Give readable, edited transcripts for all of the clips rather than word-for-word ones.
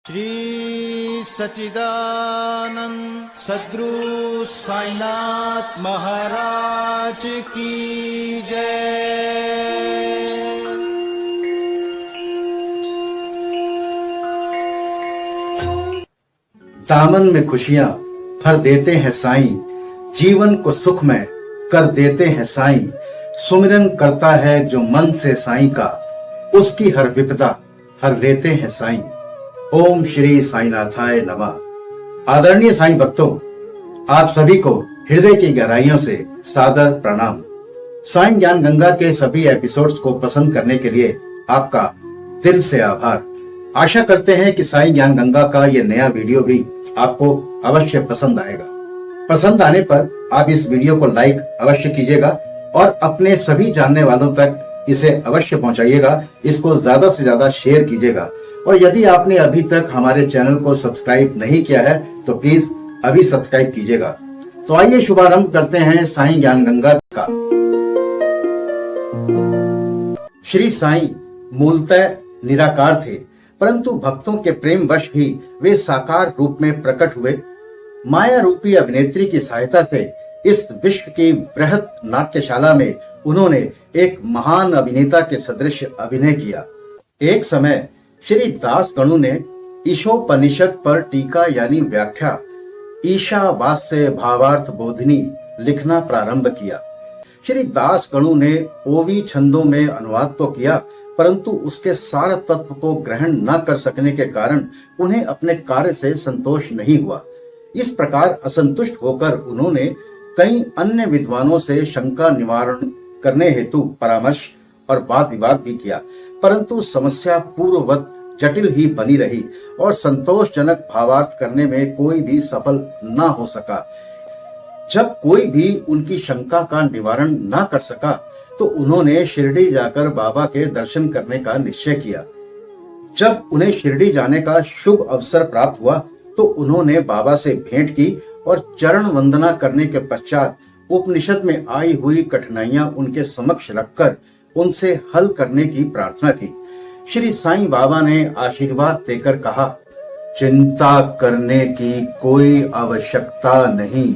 श्री सच्चिदानंद सद्गुरु साईनाथ महाराज की जय। दामन में खुशियां भर देते हैं साईं, जीवन को सुखमय कर देते हैं साईं। सुमिरन करता है जो मन से साईं का, उसकी हर विपदा हर लेते हैं साईं। ओम श्री साईनाथाय नमः। आदरणीय साईं भक्तों, आप सभी को हृदय की गहराइयों से सादर प्रणाम। साईं ज्ञान गंगा के सभी एपिसोड्स को पसंद करने के लिए आपका दिल से आभार। आशा करते हैं कि साईं ज्ञान गंगा का ये नया वीडियो भी आपको अवश्य पसंद आएगा। पसंद आने पर आप इस वीडियो को लाइक अवश्य कीजिएगा और अपने सभी जानने वालों तक इसे अवश्य पहुंचाइएगा। इसको ज्यादा से ज्यादा शेयर कीजिएगा। और यदि आपने अभी तक हमारे चैनल को सब्सक्राइब नहीं किया है तो प्लीज अभी सब्सक्राइब कीजिएगा। तो आइए शुभारंभ करते हैं साईं ज्ञान गंगा का। श्री साईं मूलतः निराकार थे, परंतु भक्तों के प्रेम वश ही वे साकार रूप में प्रकट हुए। माया रूपी अभिनेत्री की सहायता से इस विश्व की वृहत नाट्यशाला में उन्होंने एक महान अभिनेता के सदृश अभिनय किया। एक समय श्री दास गणु ने ईशोपनिषद पर टीका यानी व्याख्या ईशावास्य भावार्थ बोधिनी लिखना प्रारंभ किया। श्री दास गणु ने ओवी छंदों में अनुवाद तो किया, परंतु उसके सार तत्व को ग्रहण न कर सकने के कारण उन्हें अपने कार्य से संतोष नहीं हुआ। इस प्रकार असंतुष्ट होकर उन्होंने कई अन्य विद्वानों से शंका निवारण करने हेतु परामर्श और वाद विवाद भी किया, परंतु समस्या पूर्ववत जटिल ही बनी रही और संतोषजनक भावार्थ करने में कोई भी सफल न हो सका। जब कोई भी उनकी शंका का निवारण न कर सका तो उन्होंने शिरडी जाकर बाबा के दर्शन करने का निश्चय किया। जब उन्हें शिरडी जाने का शुभ अवसर प्राप्त हुआ तो उन्होंने बाबा से भेंट की और चरण वंदना करने के पश्चात उपनिषद में आई हुई कठिनाइयां उनके समक्ष रखकर उनसे हल करने की प्रार्थना की। श्री साईं बाबा ने आशीर्वाद देकर कहा, चिंता करने की कोई आवश्यकता नहीं,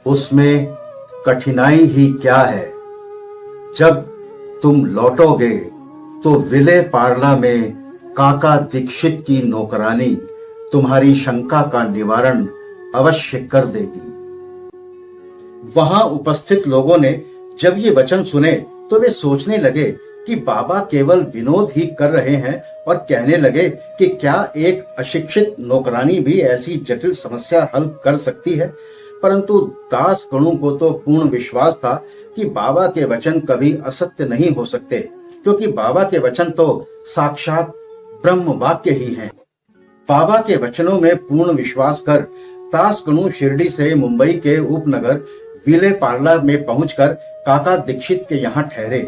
उसमें कठिनाई ही क्या है। जब तुम लौटोगे तो विले पार्ला में काका दीक्षित की नौकरानी तुम्हारी शंका का निवारण अवश्य कर देगी। वहां उपस्थित लोगों ने जब ये वचन सुने तो वे सोचने लगे कि बाबा केवल विनोद ही कर रहे हैं और कहने लगे कि क्या एक अशिक्षित नौकरानी भी ऐसी जटिल समस्या हल कर सकती है। परंतु दास गणु को तो पूर्ण विश्वास था कि बाबा के वचन कभी असत्य नहीं हो सकते, क्योंकि बाबा के वचन तो साक्षात ब्रह्म वाक्य ही हैं। बाबा के वचनों में पूर्ण विश्वास कर दास गणु शिरडी से मुंबई के उपनगर विले पार्ला में पहुंचकर काका दीक्षित के यहाँ ठहरे।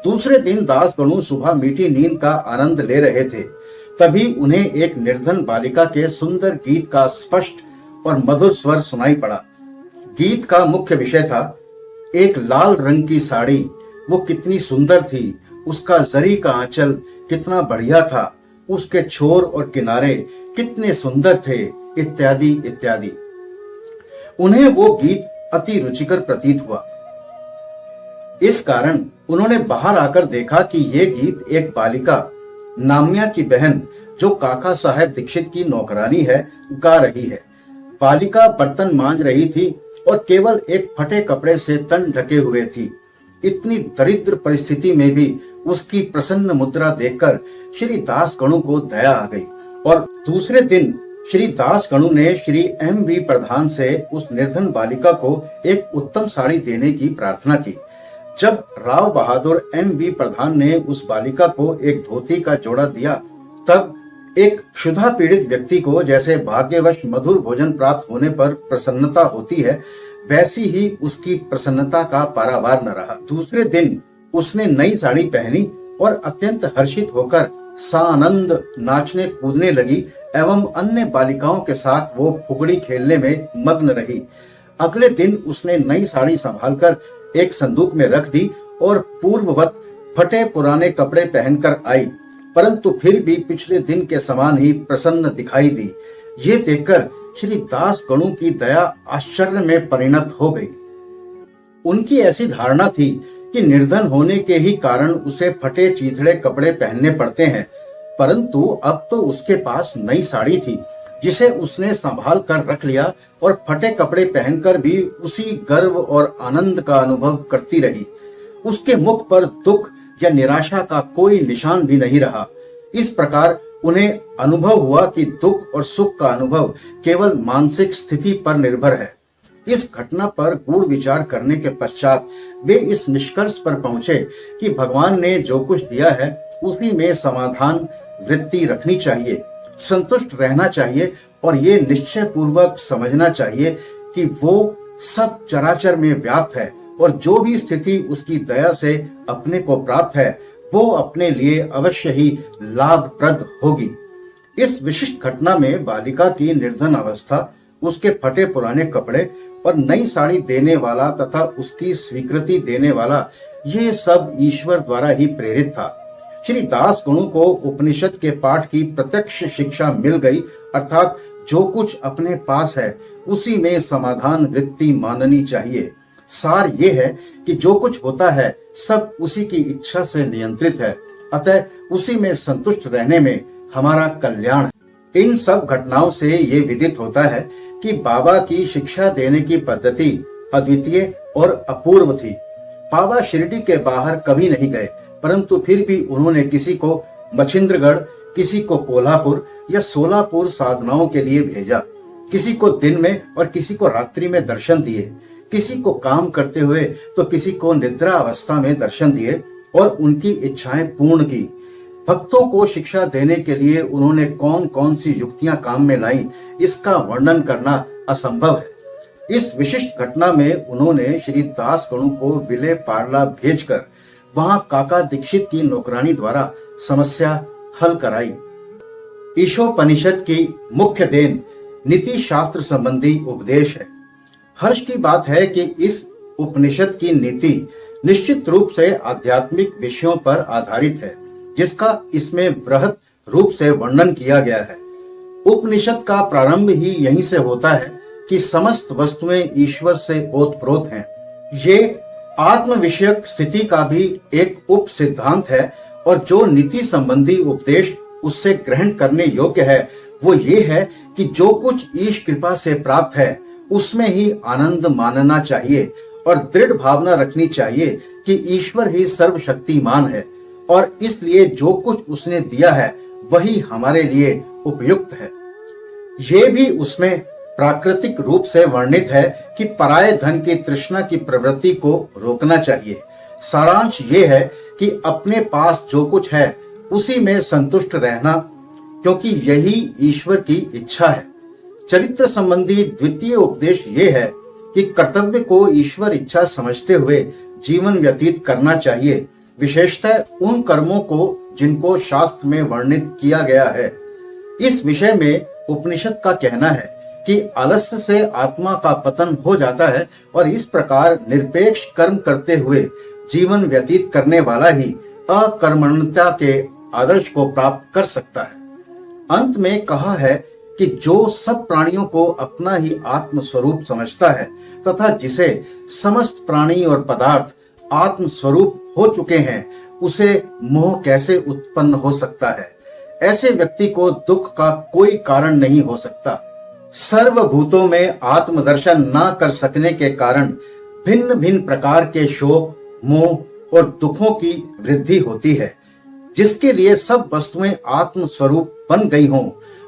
दूसरे दिन दास गणु सुबह मीठी नींद का आनंद ले रहे थे, तभी उन्हें एक निर्धन बालिका के सुंदर गीत का स्पष्ट और मधुर स्वर सुनाई पड़ा। गीत का मुख्य विषय था एक लाल रंग की साड़ी, वो कितनी सुंदर थी, उसका जरी का आंचल कितना बढ़िया था, उसके छोर और किनारे कितने सुंदर थे, इत्यादि इत्यादि। उन्हें वो गीत अति रुचिकर प्रतीत हुआ। इस कारण उन्होंने बाहर आकर देखा कि ये गीत एक बालिका नाम्या की बहन, जो काका साहेब दीक्षित की नौकरानी है, गा रही है। बालिका बर्तन मांज रही थी और केवल एक फटे कपड़े से तन ढके हुए थी। इतनी दरिद्र परिस्थिति में भी उसकी प्रसन्न मुद्रा देखकर श्री दास गणु को दया आ गई और दूसरे दिन श्री दास गणु ने श्री M.V. प्रधान से उस निर्धन बालिका को एक उत्तम साड़ी देने की प्रार्थना की। जब राव बहादुर M.V. प्रधान ने उस बालिका को एक धोती का जोड़ा दिया, तब एक क्षुधा पीड़ित व्यक्ति को जैसे भाग्यवश मधुर भोजन प्राप्त होने पर प्रसन्नता होती है, वैसी ही उसकी प्रसन्नता का पारावार न रहा। दूसरे दिन उसने नई साड़ी पहनी और अत्यंत हर्षित होकर सानंद नाचने कूदने लगी एवं अन्य बालिकाओं के साथ वो फुगड़ी खेलने में मग्न रही। अगले दिन उसने नई साड़ी संभालकर एक संदूक में रख दी और पूर्ववत फटे पुराने कपड़े पहनकर आई। परंतु फिर भी पिछले दिन के समान ही प्रसन्न दिखाई दी। ये देखकर श्री दास गणु की दया आश्चर्य में परिणत हो गई। उनकी ऐसी धारणा थी कि निर्धन होने के ही कारण उसे फटे चीथड़े कपड़े पहनने पड़ते हैं, परंतु अब तो उसके पास नई साड़ी थी जिसे उसने संभाल कर रख लिया और फटे कपड़े पहनकर भी उसी गर्व और आनंद का अनुभव करती रही। उसके मुख पर दुख या निराशा का कोई निशान भी नहीं रहा। इस प्रकार उन्हें अनुभव हुआ कि दुख और सुख का अनुभव केवल मानसिक स्थिति पर निर्भर है। इस घटना पर गूढ़ विचार करने के पश्चात वे इस निष्कर्ष पर पहुंचे कि भगवान ने जो कुछ दिया है उसी में समाधान वृत्ति रखनी चाहिए, संतुष्ट रहना चाहिए और ये निश्चय पूर्वक समझना चाहिए कि वो सब चराचर में व्याप्त है और जो भी स्थिति उसकी दया से अपने को प्राप्त है वो अपने लिए अवश्य ही लाभप्रद होगी। इस विशिष्ट घटना में बालिका की निर्धन अवस्था, उसके फटे पुराने कपड़े और नई साड़ी देने वाला तथा उसकी स्वीकृति देने वाला, ये सब ईश्वर द्वारा ही प्रेरित था। श्री दास गणु को उपनिषद के पाठ की प्रत्यक्ष शिक्षा मिल गई, अर्थात जो कुछ अपने पास है उसी में समाधान वृत्ति माननी चाहिए। सार ये है कि जो कुछ होता है सब उसी की इच्छा से नियंत्रित है, अतः उसी में संतुष्ट रहने में हमारा कल्याण है। इन सब घटनाओं से ये विदित होता है कि बाबा की शिक्षा देने की पद्धति अद्वितीय और अपूर्व थी। बाबा शिरडी के बाहर कभी नहीं गए, परंतु फिर भी उन्होंने किसी को मछिंद्रगढ़, किसी को कोल्हापुर या सोलापुर साधनाओं के लिए भेजा। किसी को दिन में और किसी को रात्रि में दर्शन दिए, किसी को काम करते हुए तो किसी को निद्रा अवस्था में दर्शन दिए और उनकी इच्छाएं पूर्ण की। भक्तों को शिक्षा देने के लिए उन्होंने कौन कौन सी युक्तियां काम में लाई, इसका वर्णन करना असंभव है। इस विशिष्ट घटना में उन्होंने श्री दास गणु को विले पार्ला भेजकर वहां काका दीक्षित की नौकरानी द्वारा समस्या हल कराई। ईशोपनिषद की मुख्य देन नीति शास्त्र संबंधी उपदेश है। हर्ष की बात है कि इस उपनिषद की नीति निश्चित रूप से आध्यात्मिक विषयों पर आधारित है, जिसका इसमें वृहत रूप से वर्णन किया गया है। उपनिषद का प्रारंभ ही यहीं से होता है कि समस्त वस्तुएं ईश्वर से ओतप्रोत हैं। ये आत्म विषयक स्थिति का भी एक उप सिद्धांत है और जो नीति संबंधी उपदेश उससे ग्रहण करने योग्य है वो ये है कि जो कुछ ईश कृपा से प्राप्त है उसमें ही आनंद मानना चाहिए और दृढ़ भावना रखनी चाहिए कि ईश्वर ही सर्वशक्तिमान है और इसलिए जो कुछ उसने दिया है वही हमारे लिए उपयुक्त है। ये भी उसमें प्राकृतिक रूप से वर्णित है कि पराये धन की तृष्णा की प्रवृत्ति को रोकना चाहिए। सारांश ये है कि अपने पास जो कुछ है उसी में संतुष्ट रहना, क्योंकि यही ईश्वर की इच्छा है। चरित्र संबंधी द्वितीय उपदेश ये है कि कर्तव्य को ईश्वर इच्छा समझते हुए जीवन व्यतीत करना चाहिए, विशेषतः उन कर्मों को जिनको शास्त्र में वर्णित किया गया है। इस विषय में उपनिषद का कहना है कि आलस्य से आत्मा का पतन हो जाता है और इस प्रकार निरपेक्ष कर्म करते हुए जीवन व्यतीत करने वाला ही अकर्मण्यता के आदर्श को प्राप्त कर सकता है। अंत में कहा है कि जो सब प्राणियों को अपना ही आत्म स्वरूप समझता है तथा जिसे समस्त प्राणी और पदार्थ आत्म स्वरूप हो चुके हैं, उसे मोह कैसे उत्पन्न हो सकता है। ऐसे व्यक्ति को दुख का कोई कारण नहीं हो सकता। सर्वभूतों में आत्मदर्शन न कर सकने के कारण भिन्न भिन्न प्रकार के शोक, मोह और दुखों की वृद्धि होती है। जिसके लिए सब वस्तुएं आत्म स्वरूप बन गई हों,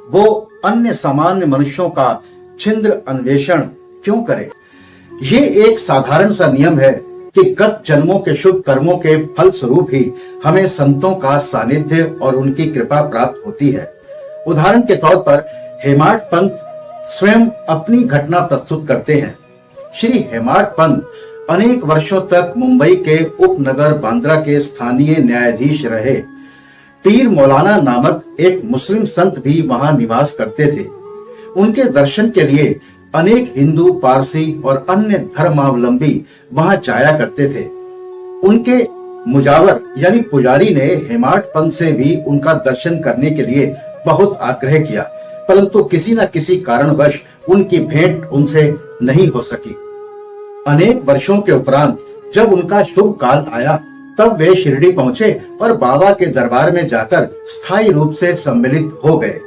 वो अन्य सामान्य मनुष्यों का छिंद्र अन्वेषण क्यों करे। ये एक साधारण सा नियम है कि गत जन्मों के शुभ कर्मों के फल स्वरूप ही हमें संतों का सानिध्य और उनकी कृपा प्राप्त होती है। उदाहरण के तौर पर हेमाड पंत स्वयं अपनी घटना प्रस्तुत करते हैं। श्री हेमाड पंत अनेक वर्षों तक मुंबई के उपनगर बांद्रा के स्थानीय न्यायाधीश रहे। पीर मौलाना नामक एक मुस्लिम संत भी वहां निवास करते थे। उनके दर्शन के लिए अनेक हिंदू, पारसी और अन्य धर्मावलंबी वहां जाया करते थे। उनके मुजावर यानी पुजारी ने हेमाड पंत से भी उनका दर्शन करने के लिए बहुत आग्रह किया, परंतु किसी न किसी कारणवश उनकी भेंट उनसे नहीं हो सकी। अनेक वर्षों के उपरांत जब उनका शुभ काल आया, तब वे शिरडी पहुंचे और बाबा के दरबार में जाकर स्थायी रूप से सम्मिलित हो गए।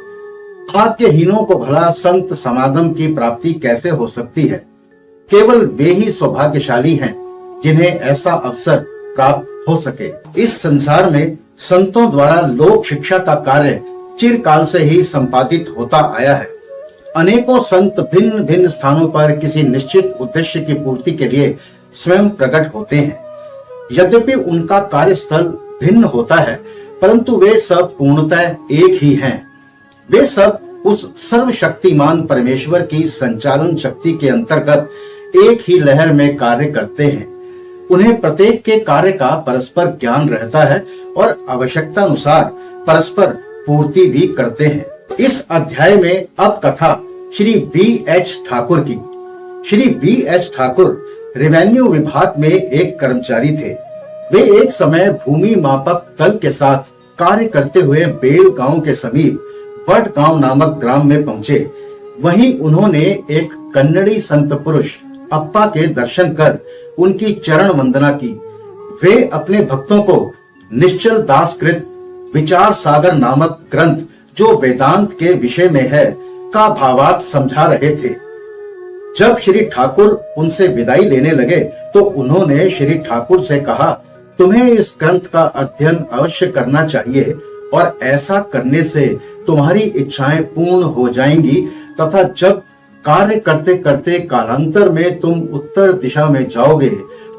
भाग्यहीनों को भला संत समागम की प्राप्ति कैसे हो सकती है? केवल वे ही सौभाग्यशाली हैं जिन्हें ऐसा अवसर प्राप्त हो सके। इस संसार में संतों द्वारा लोक शिक्षा का कार्य चिरकाल से ही संपादित होता आया है। अनेकों संत भिन्न भिन्न स्थानों पर किसी निश्चित उद्देश्य की पूर्ति के लिए स्वयं प्रकट होते हैं। यद्यपि उनका कार्यस्थल भिन्न होता है, परंतु वे सब पूर्णतः एक ही हैं। वे सब उस सर्वशक्तिमान परमेश्वर की संचालन शक्ति के अंतर्गत एक ही लहर में कार्य करते हैं। उन्हें प्रत्येक के कार्य का परस्पर ज्ञान रहता है और आवश्यकता अनुसार परस्पर पूर्ति भी करते हैं। इस अध्याय में अब कथा श्री B.H. ठाकुर की। श्री B.H. ठाकुर रेवेन्यू विभाग में एक कर्मचारी थे। वे एक समय भूमि मापक दल के साथ कार्य करते हुए बेल गांव के समीप वट गांव नामक ग्राम में पहुंचे। वहीं उन्होंने एक कन्नड़ी संत पुरुष अप्पा के दर्शन कर उनकी चरण वंदना की। वे अपने भक्तों को निश्चल दास कृत विचार सागर नामक ग्रंथ, जो वेदांत के विषय में है, का भावार्थ समझा रहे थे। जब श्री ठाकुर उनसे विदाई लेने लगे तो उन्होंने श्री ठाकुर से कहा, तुम्हें इस ग्रंथ का अध्ययन अवश्य करना चाहिए और ऐसा करने से तुम्हारी इच्छाएं पूर्ण हो जाएंगी तथा जब कार्य करते करते कालांतर में तुम उत्तर दिशा में जाओगे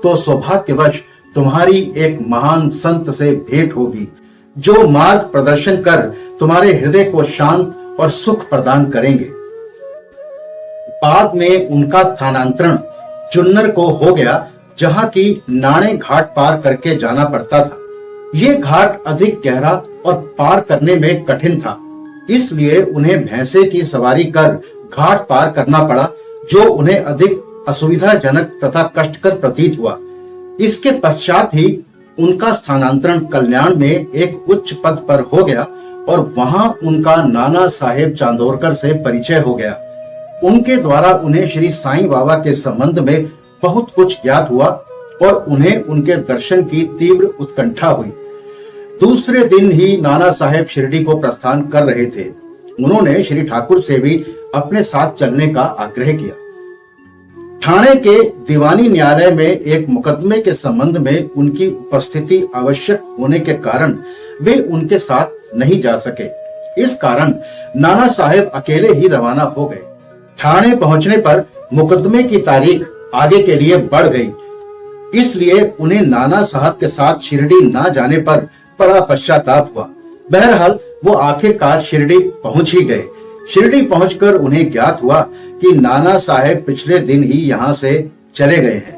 तो सौभाग्यवश तुम्हारी एक महान संत से भेंट होगी, जो मार्ग प्रदर्शन कर तुम्हारे हृदय को शांत और सुख प्रदान करेंगे। बाद में उनका स्थानांतरण चुन्नर को हो गया, जहां की नाणे घाट पार करके जाना पड़ता था। ये घाट अधिक गहरा और पार करने में कठिन था, इसलिए उन्हें भैंसे की सवारी कर घाट पार करना पड़ा, जो उन्हें अधिक असुविधाजनक तथा कष्टकर प्रतीत हुआ। इसके पश्चात ही उनका स्थानांतरण कल्याण में एक उच्च पद पर हो गया और वहां उनका नाना साहेब चांदोरकर से परिचय हो गया। उनके द्वारा उन्हें श्री साईं बाबा के संबंध में बहुत कुछ ज्ञात हुआ और उन्हें उनके दर्शन की तीव्र उत्कंठा हुई। दूसरे दिन ही नाना साहेब शिरडी को प्रस्थान कर रहे थे। उन्होंने श्री ठाकुर से भी अपने साथ चलने का आग्रह किया। ठाणे के दीवानी न्यायालय में एक मुकदमे के संबंध में उनकी उपस्थिति आवश्यक होने के कारण वे उनके साथ नहीं जा सके। इस कारण नाना साहेब अकेले ही रवाना हो गए। ठाणे पहुंचने पर मुकदमे की तारीख आगे के लिए बढ़ गई, इसलिए उन्हें नाना साहब के साथ शिरडी न जाने पर बड़ा पश्चाताप हुआ। बहरहाल वो आखिरकार शिरडी पहुंच ही गए। शिरडी पहुंचकर उन्हें ज्ञात हुआ कि नाना साहेब पिछले दिन ही यहाँ से चले गए हैं।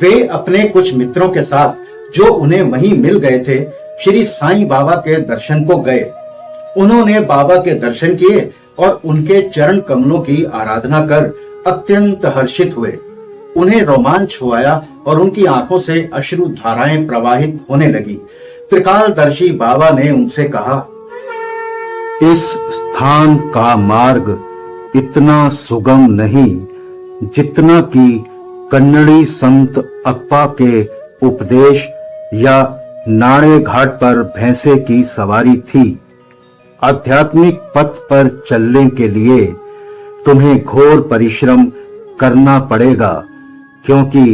वे अपने कुछ मित्रों के साथ, जो उन्हें वहीं मिल गए थे, श्री साईं बाबा के दर्शन को गए। उन्होंने बाबा के दर्शन किए और उनके चरण कमलों की आराधना कर अत्यंत हर्षित हुए। उन्हें रोमांच हो आया और उनकी आंखों से अश्रु धाराएं प्रवाहित होने लगी। त्रिकालदर्शी बाबा ने उनसे कहा, इस स्थान का मार्ग इतना सुगम नहीं जितना कि कन्नड़ी संत अप्पा के उपदेश या नाणे घाट पर भैंसे की सवारी थी। आध्यात्मिक पथ पर चलने के लिए तुम्हें घोर परिश्रम करना पड़ेगा, क्योंकि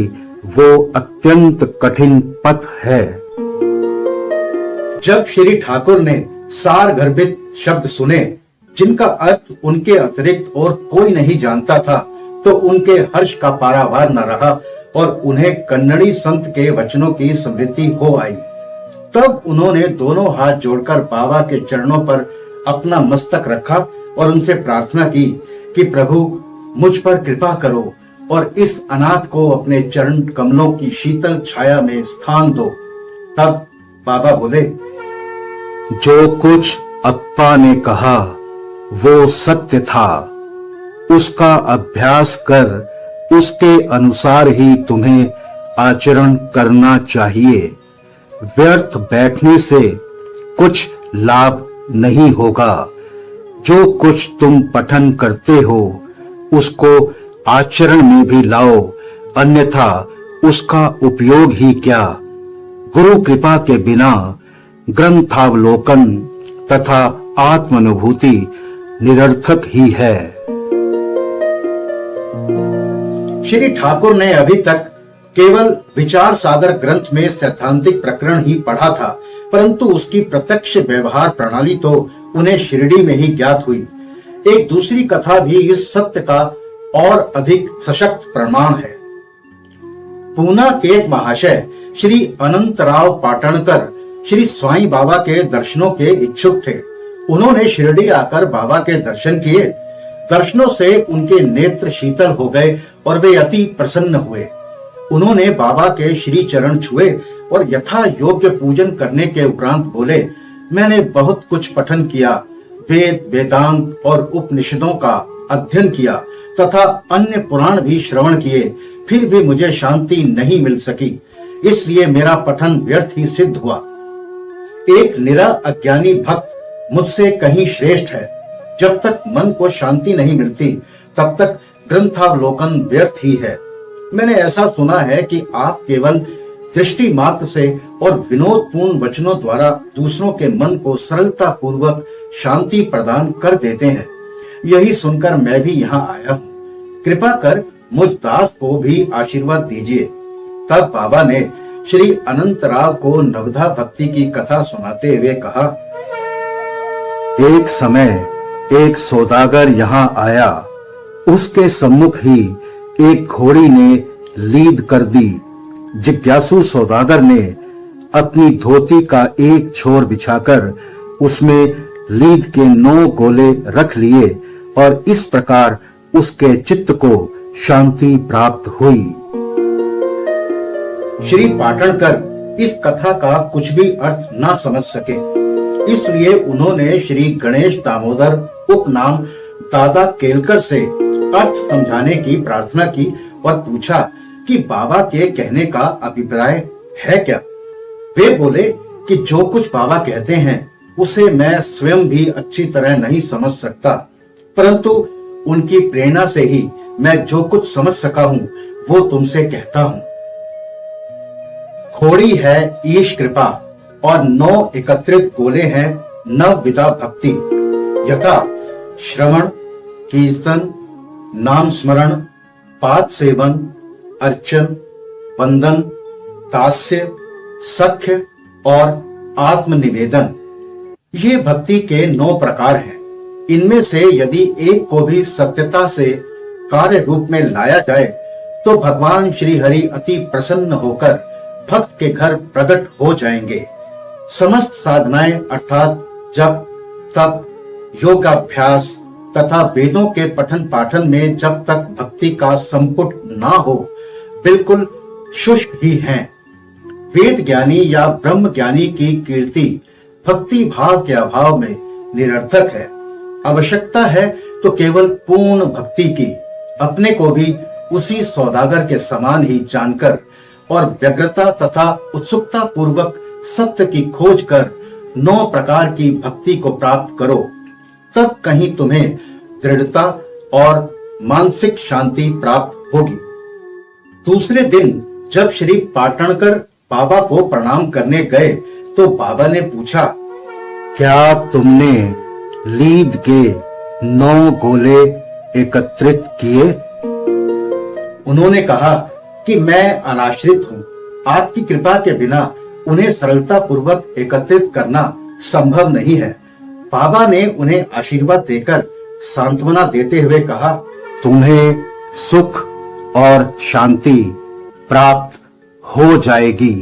वो अत्यंत कठिन पथ है। जब श्री ठाकुर ने सार गर्भित शब्द सुने, जिनका अर्थ उनके अतिरिक्त और कोई नहीं जानता था, तो उनके हर्ष का पारावार न रहा और उन्हें कन्नड़ी संत के वचनों की स्मृति हो आई। तब उन्होंने दोनों हाथ जोड़कर बाबा के चरणों पर अपना मस्तक रखा और उनसे प्रार्थना की कि प्रभु मुझ पर कृपा करो और इस अनाथ को अपने चरण कमलों की शीतल छाया में स्थान दो। तब बाबा बोले, जो कुछ अप्पा ने कहा वो सत्य था। उसका अभ्यास कर उसके अनुसार ही तुम्हें आचरण करना चाहिए। व्यर्थ बैठने से कुछ लाभ नहीं होगा। जो कुछ तुम पठन करते हो उसको आचरण में भी लाओ, अन्यथा उसका उपयोग ही क्या। गुरु कृपा के बिना ग्रंथावलोकन तथा आत्मानुभूति निरर्थक ही है। श्री ठाकुर ने अभी तक केवल विचार सागर ग्रंथ में सैद्धांतिक प्रकरण ही पढ़ा था, परंतु उसकी प्रत्यक्ष व्यवहार प्रणाली तो उन्हें शिरडी में ही ज्ञात हुई। एक दूसरी कथा भी इस सत्य का और अधिक सशक्त प्रमाण है। पूना के एक महाशय श्री अनंतराव पाटणकर श्री स्वाई बाबा के दर्शनों के इच्छुक थे। उन्होंने शिरडी आकर बाबा के दर्शन किए। दर्शनों से उनके नेत्र शीतल हो गए और वे अति प्रसन्न हुए। उन्होंने बाबा के श्री चरण छुए और यथा योग्य पूजन करने के उपरांत बोले, मैंने बहुत कुछ पठन किया, वेद वेदांत और उपनिषदों का अध्ययन किया तथा अन्य पुराण भी श्रवण किए, फिर भी मुझे शांति नहीं मिल सकी, इसलिए मेरा पठन व्यर्थ ही सिद्ध हुआ। एक निरा अज्ञानी भक्त मुझसे कहीं श्रेष्ठ है। जब तक मन को शांति नहीं मिलती तब तक ग्रंथावलोकन व्यर्थ ही है। मैंने ऐसा सुना है कि आप केवल दृष्टि मात्र से और विनोदपूर्ण वचनों द्वारा दूसरों के मन को सरलता पूर्वक शांति प्रदान कर देते हैं। यही सुनकर मैं भी यहाँ आया हूँ। कृपा कर मुझ दास को भी आशीर्वाद दीजिए। तब बाबा ने श्री अनंतराव को नवधा भक्ति की कथा सुनाते हुए कहा, एक समय एक सौदागर यहाँ आया। उसके सम्मुख ही एक घोड़ी ने लीद कर दी। जिज्ञासु सौदागर ने अपनी धोती का एक छोर बिछाकर उसमें लीद के 9 गोले रख लिए और इस प्रकार उसके चित्त को शांति प्राप्त हुई। श्री पाटणकर इस कथा का कुछ भी अर्थ न समझ सके, इसलिए उन्होंने श्री गणेश दामोदर उपनाम दादा केलकर से अर्थ समझाने की प्रार्थना की और पूछा कि बाबा के कहने का अभिप्राय है क्या। वे बोले कि जो कुछ बाबा कहते हैं उसे मैं स्वयं भी अच्छी तरह नहीं समझ सकता, परंतु उनकी प्रेरणा से ही मैं जो कुछ समझ सका हूँ वो तुमसे कहता हूँ। घोड़ी है ईश कृपा और 9 एकत्रित गोले हैं नवविधा भक्ति, यथा श्रवण, कीर्तन, नाम स्मरण, पाद सेवन, अर्चन, वंदन, दास्य, सख्य और आत्मनिवेदन। ये भक्ति के 9 प्रकार हैं। इनमें से यदि एक को भी सत्यता से कार्य रूप में लाया जाए तो भगवान श्री हरि अति प्रसन्न होकर भक्त के घर प्रकट हो जाएंगे। समस्त साधनाएं अर्थात जप, तप, योगाभ्यास तथा वेदों के पठन पाठन में जब तक भक्ति का संपुट ना हो बिल्कुल शुष्क ही हैं। वेद ज्ञानी या ब्रह्म ज्ञानी की कीर्ति भक्ति भाव के अभाव में निरर्थक है। आवश्यकता है तो केवल पूर्ण भक्ति की, अपने को भी उसी सौदागर के समान ही जानकर और व्यग्रता तथा उत्सुकता पूर्वक सत्य की खोज कर 9 प्रकार की भक्ति को प्राप्त करो, तब कहीं तुम्हें दृढ़ता और मानसिक शांति प्राप्त होगी। दूसरे दिन जब श्री पाटणकर बाबा को प्रणाम करने गए तो बाबा ने पूछा, क्या तुमने लीद के 9 गोले एकत्रित किए? उन्होंने कहा कि मैं अनाश्रित हूँ, आपकी कृपा के बिना उन्हें सरलता पूर्वक एकत्रित करना संभव नहीं है। बाबा ने उन्हें आशीर्वाद देकर सांत्वना देते हुए कहा, तुम्हें सुख और शांति प्राप्त हो जाएगी।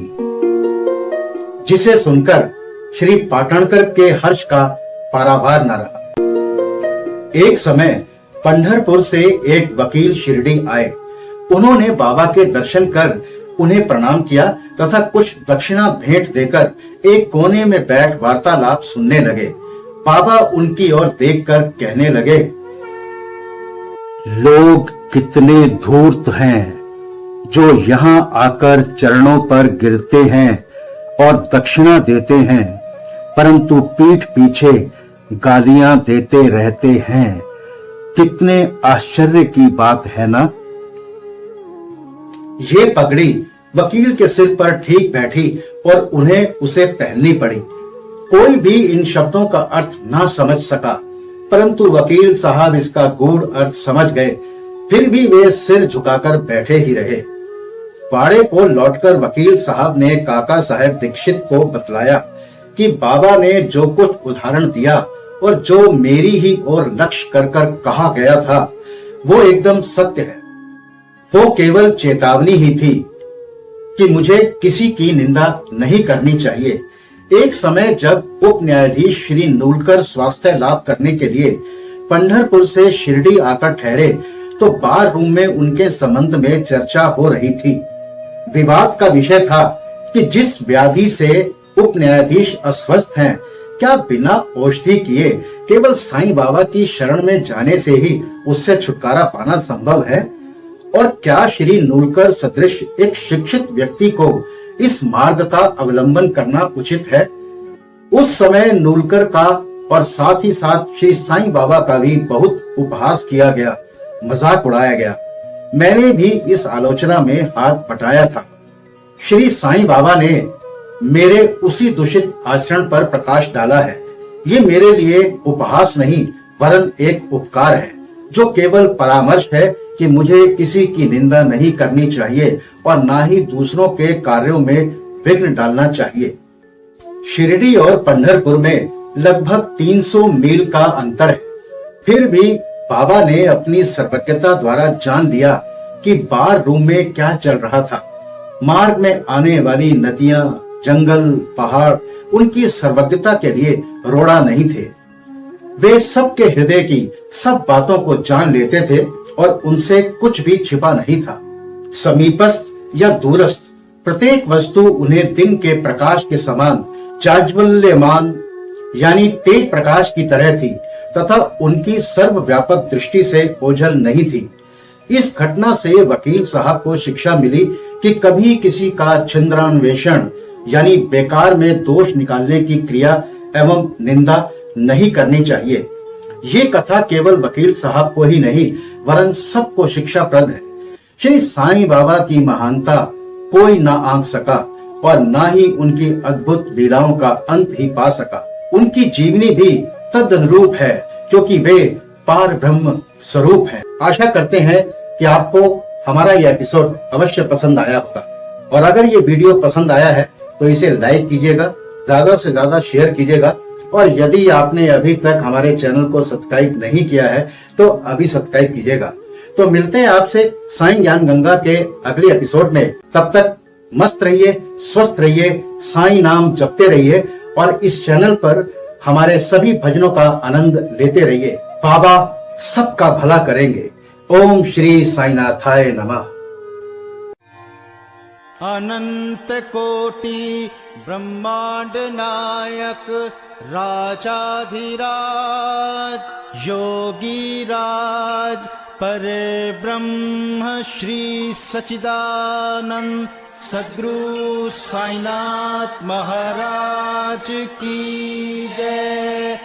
जिसे सुनकर श्री पाटणकर के हर्ष का पारावार न रहा। एक समय पंढरपुर से एक वकील शिरडी आए। उन्होंने बाबा के दर्शन कर उन्हें प्रणाम किया तथा कुछ दक्षिणा भेंट देकर एक कोने में बैठ वार्तालाप सुनने लगे। बाबा उनकी ओर देखकर कहने लगे, लोग कितने धूर्त हैं, जो यहाँ आकर चरणों पर गिरते हैं और दक्षिणा देते हैं, परंतु पीठ पीछे गालियां देते रहते हैं। कितने आश्चर्य की बात है ना। ये पगड़ी वकील के सिर पर ठीक बैठी और उन्हें उसे पहननी पड़ी। कोई भी इन शब्दों का अर्थ ना समझ सका, परंतु वकील साहब इसका गूढ़ अर्थ समझ गए। फिर भी वे सिर झुकाकर बैठे ही रहे। वाड़े को लौटकर वकील साहब ने काका साहेब दीक्षित को बतलाया कि बाबा ने जो कुछ उदाहरण दिया और जो मेरी ही ओर लक्ष्य कर कर कहा गया था, वो एकदम सत्य है। वो केवल चेतावनी ही थी कि मुझे किसी की निंदा नहीं करनी चाहिए। एक समय जब उप न्यायाधीश श्री नूलकर स्वास्थ्य लाभ करने के लिए पंढरपुर से शिरडी आकर ठहरे, तो बार रूम में उनके संबंध में चर्चा हो रही थी। विवाद का विषय था कि जिस व्याधि से उप न्यायाधीश अस्वस्थ हैं, क्या बिना औषधि किए केवल साईं बाबा की शरण में जाने से ही उससे छुटकारा पाना संभव है? और क्या श्री नूलकर सदृश एक शिक्षित व्यक्ति को इस मार्ग का अवलंबन करना उचित है? उस समय नूलकर का और साथ ही साथ श्री साईं बाबा का भी बहुत उपहास किया गया, मजाक उड़ाया गया। मैंने भी इस आलोचना में हाथ बटाया था। श्री साईं बाबा ने मेरे उसी दूषित आचरण पर प्रकाश डाला है। ये मेरे लिए उपहास नहीं, वरन एक उपकार है, जो केवल परामर्श है कि मुझे किसी की निंदा नहीं करनी चाहिए और ना ही दूसरों के कार्यों में विघ्न डालना चाहिए। शिरडी और पंढरपुर में लगभग 300 मील का अंतर है। फिर भी बाबा ने अपनी सर्वज्ञता द्वारा जान दिया कि बार रूम में क्या चल रहा था। मार्ग में आने वाली नदियां, जंगल, पहाड़ उनकी सर्वज्ञता के लिए रोड़ा नहीं थे। वे सबके हृदय की सब बातों को जान लेते थे और उनसे कुछ भी छिपा नहीं था। समीपस्थ या दूरस्थ प्रत्येक वस्तु उन्हें दिन के प्रकाश के समान जाज्वल्यमान यानी तेज प्रकाश की तरह थी तथा उनकी सर्वव्यापक दृष्टि से ओझल नहीं थी। इस घटना से वकील साहब को शिक्षा मिली कि कभी किसी का छिंद्रान्वेषण यानी बेकार में दोष निकालने की क्रिया एवं निंदा नहीं करनी चाहिए। ये कथा केवल वकील साहब को ही नहीं, वरन सबको शिक्षाप्रद है। श्री साईं बाबा की महानता कोई ना आंक सका और ना ही उनकी अद्भुत लीलाओं का अंत ही पा सका। उनकी जीवनी भी तद अनुरूप है, क्योंकि वे पार ब्रह्म स्वरूप है। आशा करते हैं कि आपको हमारा यह एपिसोड अवश्य पसंद आया होगा, और अगर ये वीडियो पसंद आया है तो इसे लाइक कीजिएगा, ज्यादा से ज्यादा शेयर कीजिएगा, और यदि आपने अभी तक हमारे चैनल को सब्सक्राइब नहीं किया है तो अभी सब्सक्राइब कीजिएगा। तो मिलते हैं आपसे साईं ज्ञान गंगा के अगले एपिसोड में। तब तक मस्त रहिए, स्वस्थ रहिए, साईं नाम जपते रहिए और इस चैनल पर हमारे सभी भजनों का आनंद लेते रहिए। बाबा सबका भला करेंगे। ओम श्री साईनाथाय नमः। अनंत कोटि ब्रह्मांड नायक राजाधिराज योगी राज परे ब्रह्म श्री सच्चिदानंद सद्गुरु साईनाथ महाराज की जय।